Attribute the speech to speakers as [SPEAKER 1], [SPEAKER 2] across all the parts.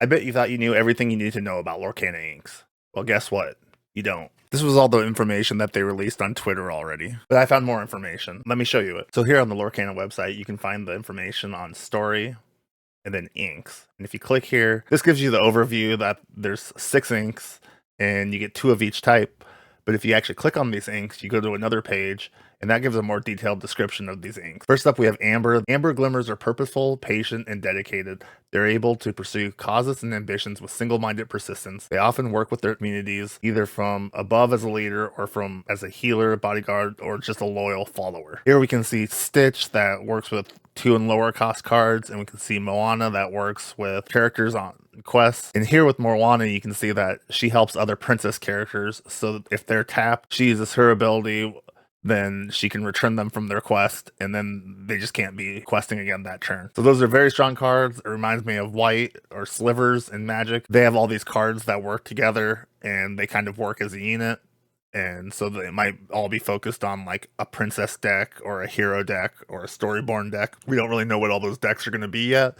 [SPEAKER 1] I bet you thought you knew everything you need to know about Lorcana inks. Well, guess what? You don't. This was all the information that they released on Twitter already. But I found more information. Let me show you it. So here on the Lorcana website, you can find the information on story and then inks. And if you click here, this gives you the overview that there's 6 inks and you get 2 of each type. But if you actually click on these inks, you go to another page, and that gives a more detailed description of these inks. First up, we have Amber. Amber glimmers are purposeful, patient, and dedicated. They're able to pursue causes and ambitions with single-minded persistence. They often work with their communities, either from above as a leader or from as a healer, bodyguard, or just a loyal follower. Here we can see Stitch that works with 2 and lower cost cards, and we can see Moana that works with characters on quests. And here with Moana, you can see that she helps other princess characters, so that if they're tapped, she uses her ability, then she can return them from their quest, and then they just can't be questing again that turn. So those are very strong cards. It reminds me of White or Slivers in Magic. They have all these cards that work together, and they kind of work as a unit. And so they might all be focused on like a princess deck or a hero deck or a storyborn deck. We don't really know what all those decks are going to be yet,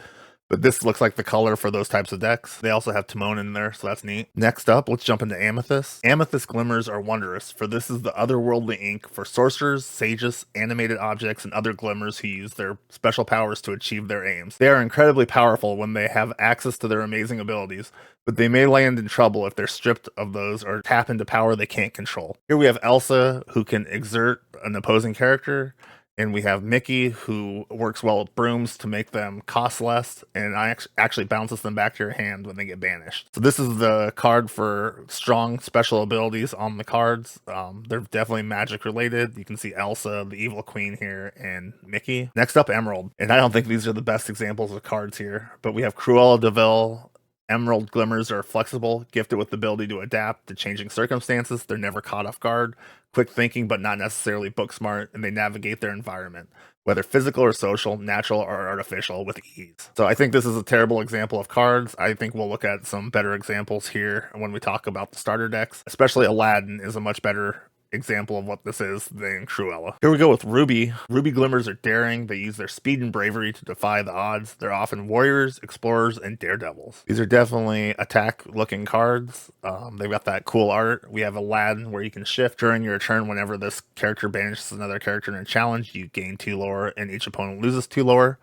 [SPEAKER 1] but this looks like the color for those types of decks. They also have Timon in there, so that's neat. Next up, let's jump into Amethyst. Amethyst glimmers are wondrous, for this is the otherworldly ink for sorcerers, sages, animated objects, and other glimmers who use their special powers to achieve their aims. They are incredibly powerful when they have access to their amazing abilities, but they may land in trouble if they're stripped of those or tap into power they can't control. Here we have Elsa, who can exert an opposing character, and we have Mickey, who works well with brooms to make them cost less, and actually bounces them back to your hand when they get banished. So this is the card for strong special abilities on the cards. They're definitely magic related. You can see Elsa, the evil queen here, and Mickey. Next up, Emerald. And I don't think these are the best examples of cards here, but we have Cruella de Vil. Emerald glimmers are flexible, gifted with the ability to adapt to changing circumstances. They're never caught off guard, quick thinking, but not necessarily book smart, and they navigate their environment, whether physical or social, natural or artificial, with ease. So I think this is a terrible example of cards. I think we'll look at some better examples here when we talk about the starter decks. Especially Aladdin is a much better example of what this is than Cruella. Here we go with Ruby. Ruby glimmers are daring. They use their speed and bravery to defy the odds. They're often warriors, explorers, and daredevils. These are definitely attack looking cards. They've got that cool art. We have Aladdin where you can shift during your turn. Whenever this character banishes another character in a challenge, you gain 2 lore and each opponent loses 2 lore.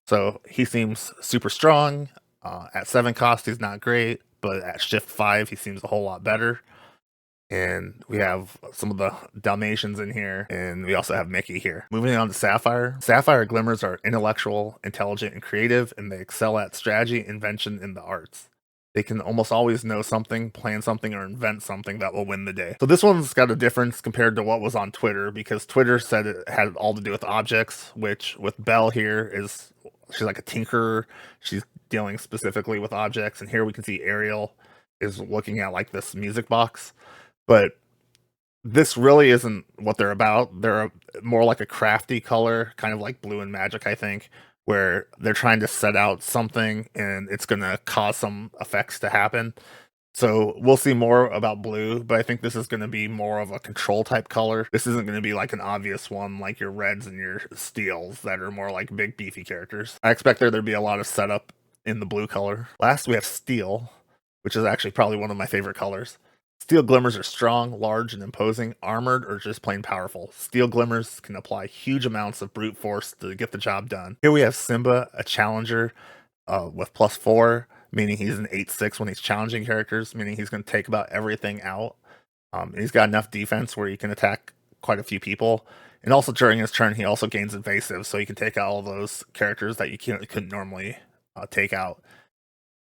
[SPEAKER 1] So he seems super strong. At 7 cost, he's not great, but at shift 5, he seems a whole lot better. And we have some of the Dalmatians in here, and we also have Mickey here. Moving on to Sapphire. Sapphire glimmers are intellectual, intelligent, and creative, and they excel at strategy, invention, and the arts. They can almost always know something, plan something, or invent something that will win the day. So this one's got a difference compared to what was on Twitter, because Twitter said it had all to do with objects, which with Belle here is, she's like a tinkerer. She's dealing specifically with objects, and here we can see Ariel is looking at like this music box. But this really isn't what they're about. They're more like a crafty color, kind of like blue and magic, I think, where they're trying to set out something and it's going to cause some effects to happen. So we'll see more about blue, but I think this is going to be more of a control type color. This isn't going to be like an obvious one like your reds and your steels that are more like big beefy characters. I expect there to be a lot of setup in the blue color. Last, we have steel, which is actually probably one of my favorite colors. Steel glimmers are strong, large, and imposing, armored, or just plain powerful. Steel glimmers can apply huge amounts of brute force to get the job done. Here we have Simba, a challenger with +4, meaning he's an 8/6 when he's challenging characters, meaning he's going to take about everything out. He's got enough defense where he can attack quite a few people. And also during his turn, he also gains invasive, so he can take out all those characters that you couldn't normally take out.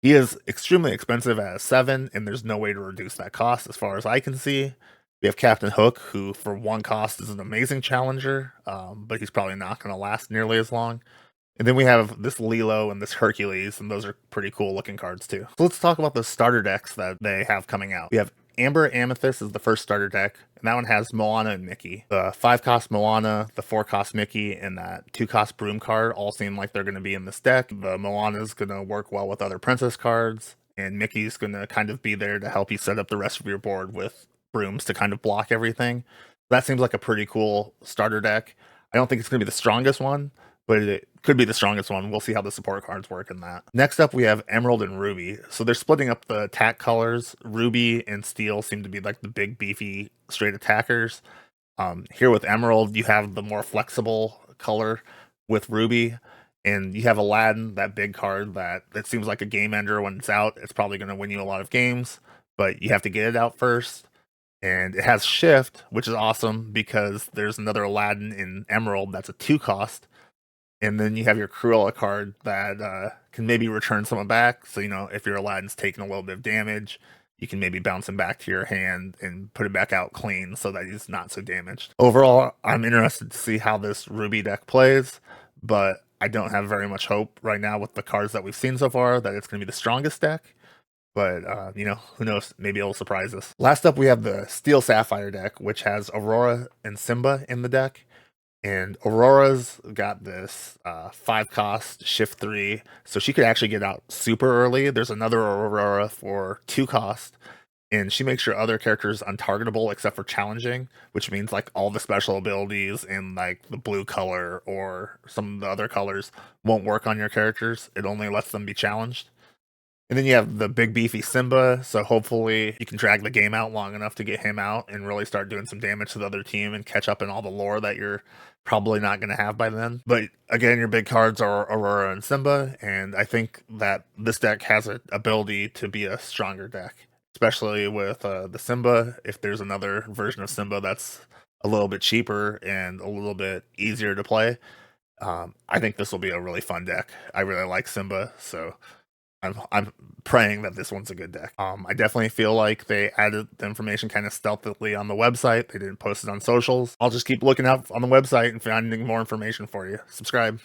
[SPEAKER 1] He is extremely expensive at 7, and there's no way to reduce that cost as far as I can see. We have Captain Hook, who for 1 cost is an amazing challenger, but he's probably not going to last nearly as long. And then we have this Lilo and this Hercules, and those are pretty cool looking cards too. So let's talk about the starter decks that they have coming out. We have Amber Amethyst is the first starter deck, and that one has Moana and Mickey. The 5-cost Moana, the 4-cost Mickey, and that 2-cost Broom card all seem like they're going to be in this deck. The Moana is going to work well with other princess cards, and Mickey's going to kind of be there to help you set up the rest of your board with brooms to kind of block everything. That seems like a pretty cool starter deck. I don't think it's going to be the strongest one, but it could be the strongest one. We'll see how the support cards work in that. Next up, we have Emerald and Ruby. So they're splitting up the attack colors. Ruby and Steel seem to be like the big, beefy, straight attackers. Here with Emerald, you have the more flexible color with Ruby, and you have Aladdin, that big card that it seems like a game ender when it's out. It's probably going to win you a lot of games, but you have to get it out first. And it has Shift, which is awesome because there's another Aladdin in Emerald that's a 2 cost. And then you have your Cruella card that can maybe return someone back. So, if your Aladdin's taking a little bit of damage, you can maybe bounce him back to your hand and put it back out clean so that he's not so damaged. Overall, I'm interested to see how this Ruby deck plays, but I don't have very much hope right now with the cards that we've seen so far that it's going to be the strongest deck. But, who knows? Maybe it'll surprise us. Last up, we have the Steel Sapphire deck, which has Aurora and Simba in the deck. And Aurora's got this 5 cost shift 3, so she could actually get out super early. There's another Aurora for 2 cost, and she makes your other characters untargetable except for challenging, which means like all the special abilities in like the blue color or some of the other colors won't work on your characters. It only lets them be challenged. And then you have the big beefy Simba, so hopefully you can drag the game out long enough to get him out and really start doing some damage to the other team and catch up in all the lore that you're probably not going to have by then. But again, your big cards are Aurora and Simba, and I think that this deck has an ability to be a stronger deck, especially with the Simba. If there's another version of Simba that's a little bit cheaper and a little bit easier to play, I think this will be a really fun deck. I really like Simba, so I'm praying that this one's a good deck. I definitely feel like they added the information kind of stealthily on the website. They didn't post it on socials. I'll just keep looking out on the website and finding more information for you. Subscribe.